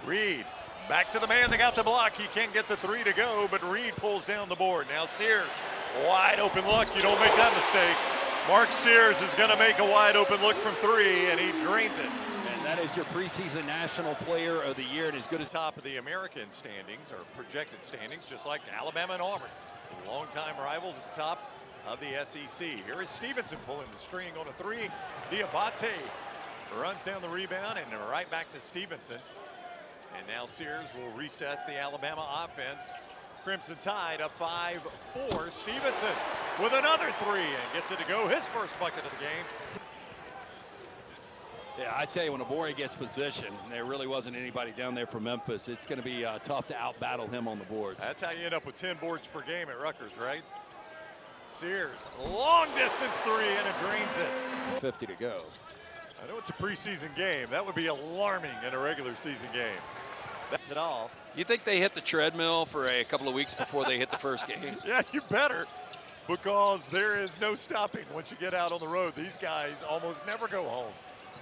Reed back to the man that got the block. He can't get the three to go, but Reed pulls down the board. Now Sears, wide open look. You don't make that mistake. Mark Sears is going to make a wide open look from three, and he drains it. And that is your preseason National Player of the Year, and as good as Top of the American standings, or projected standings, just like Alabama and Auburn. Longtime rivals at the top of the SEC. Here is Stevenson pulling the string on a three. Diabate runs down the rebound and right back to Stevenson. And now Sears will reset the Alabama offense. Crimson Tide up 5-4. Stevenson with another three and gets it to go. His first bucket of the game. Yeah, I tell you, when Abore gets position, and there really wasn't anybody down there from Memphis, it's going to be tough to out-battle him on the boards. That's how you end up with 10 boards per game at Rutgers, right? Sears, long distance three, and it drains it. 50 to go. I know it's a preseason game. That would be alarming in a regular season game. That's it all. You think they hit the treadmill for a couple of weeks before they hit the first game? Yeah, you better, because there is no stopping once you get out on the road. These guys almost never go home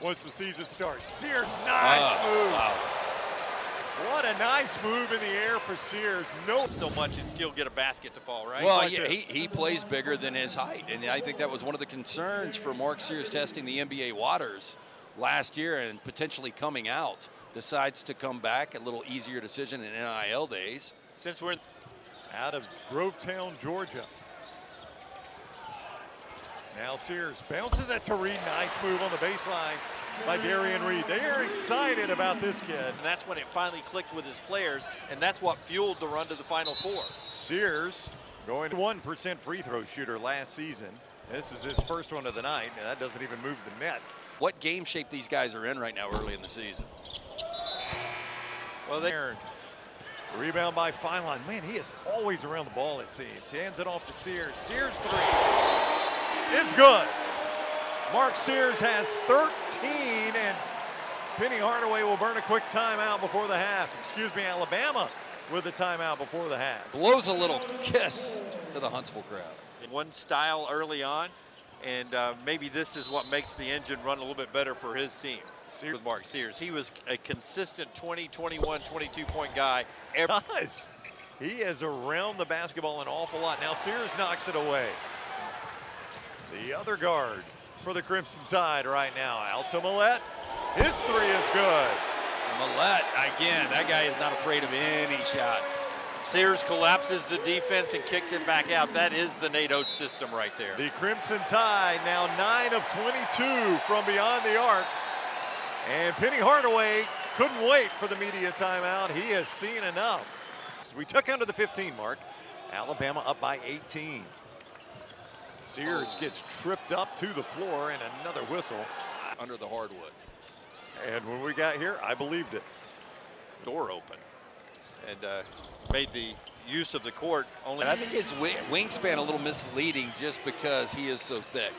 once the season starts. Sears, nice move. Wow. What a nice move in the air for Sears. No, so much and still get a basket to fall, right? Well, like yeah, this. he plays bigger than his height, and I think that was one of the concerns for Mark Sears testing the NBA waters last year and potentially coming out. Decides to come back, a little easier decision in NIL days. Since we're out of Grovetown, Georgia. Now Sears bounces it to Reed. Nice move on the baseline by Darian Reed. They are excited about this kid. and that's when it finally clicked with his players, and that's what fueled the run to the Final Four. Sears going to 1% free throw shooter last season. This is his first one of the night, and that doesn't even move the net. What game shape these guys are in right now early in the season? Well, rebound by Filon. Man, he is always around the ball, it seems. He hands it off to Sears. Sears three. It's good. Mark Sears has 13, and Penny Hardaway will burn a quick timeout before the half. Excuse me, Alabama with a timeout before the half. Blows a little kiss to the Huntsville crowd. In one style early on, and maybe this is what makes the engine run a little bit better for his team. With Mark Sears, he was a consistent 20, 21, 22-point guy. He is around the basketball an awful lot. Now Sears knocks it away. The other guard for the Crimson Tide right now, Alta Millette. His three is good. Millette, again, that guy is not afraid of any shot. Sears collapses the defense and kicks it back out. That is the Nate Oates system right there. The Crimson Tide now 9 of 22 from beyond the arc. And Penny Hardaway couldn't wait for the media timeout. He has seen enough. We took under the 15 mark. Alabama up by 18. Sears gets tripped up to the floor and another whistle. Under the hardwood. And when we got here, I believed it. Door open, and made the use of the court only. And I think his wingspan a little misleading just because he is so thick.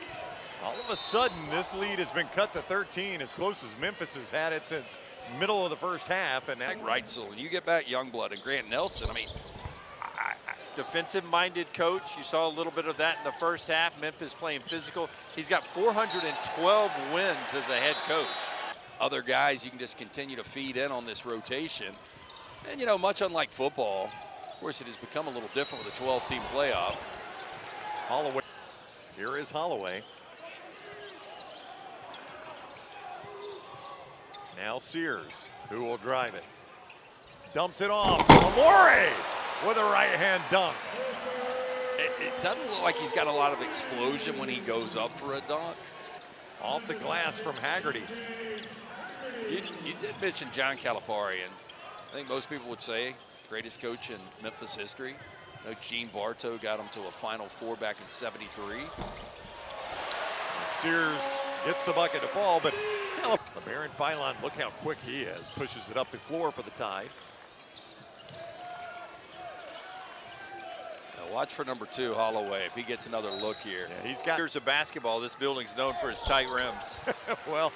All of a sudden, this lead has been cut to 13, as close as Memphis has had it since middle of the first half. And now Reitzel, you get back Youngblood and Grant Nelson. I mean, Defensive-minded coach. You saw a little bit of that in the first half. Memphis playing physical. He's got 412 wins as a head coach. other guys you can just continue to feed in on this rotation. And, you know, much unlike football, of course, it has become a little different with a 12-team playoff. Holloway. Here is Holloway. Now Sears, who will drive it. Dumps it off. Amore with a right-hand dunk. It doesn't look like he's got a lot of explosion when he goes up for a dunk. Off the glass from Haggerty. You did mention John Calipari, and I think most people would say greatest coach in Memphis history. I know Gene Bartow got him to a Final Four back in '73. Sears gets the bucket to fall, but Baron Philon, look how quick he is. Pushes it up the floor for the Tide. Now watch for number 2, Holloway, if he gets another look here. Yeah, he's got Here's a basketball. This building's known for its tight rims. well,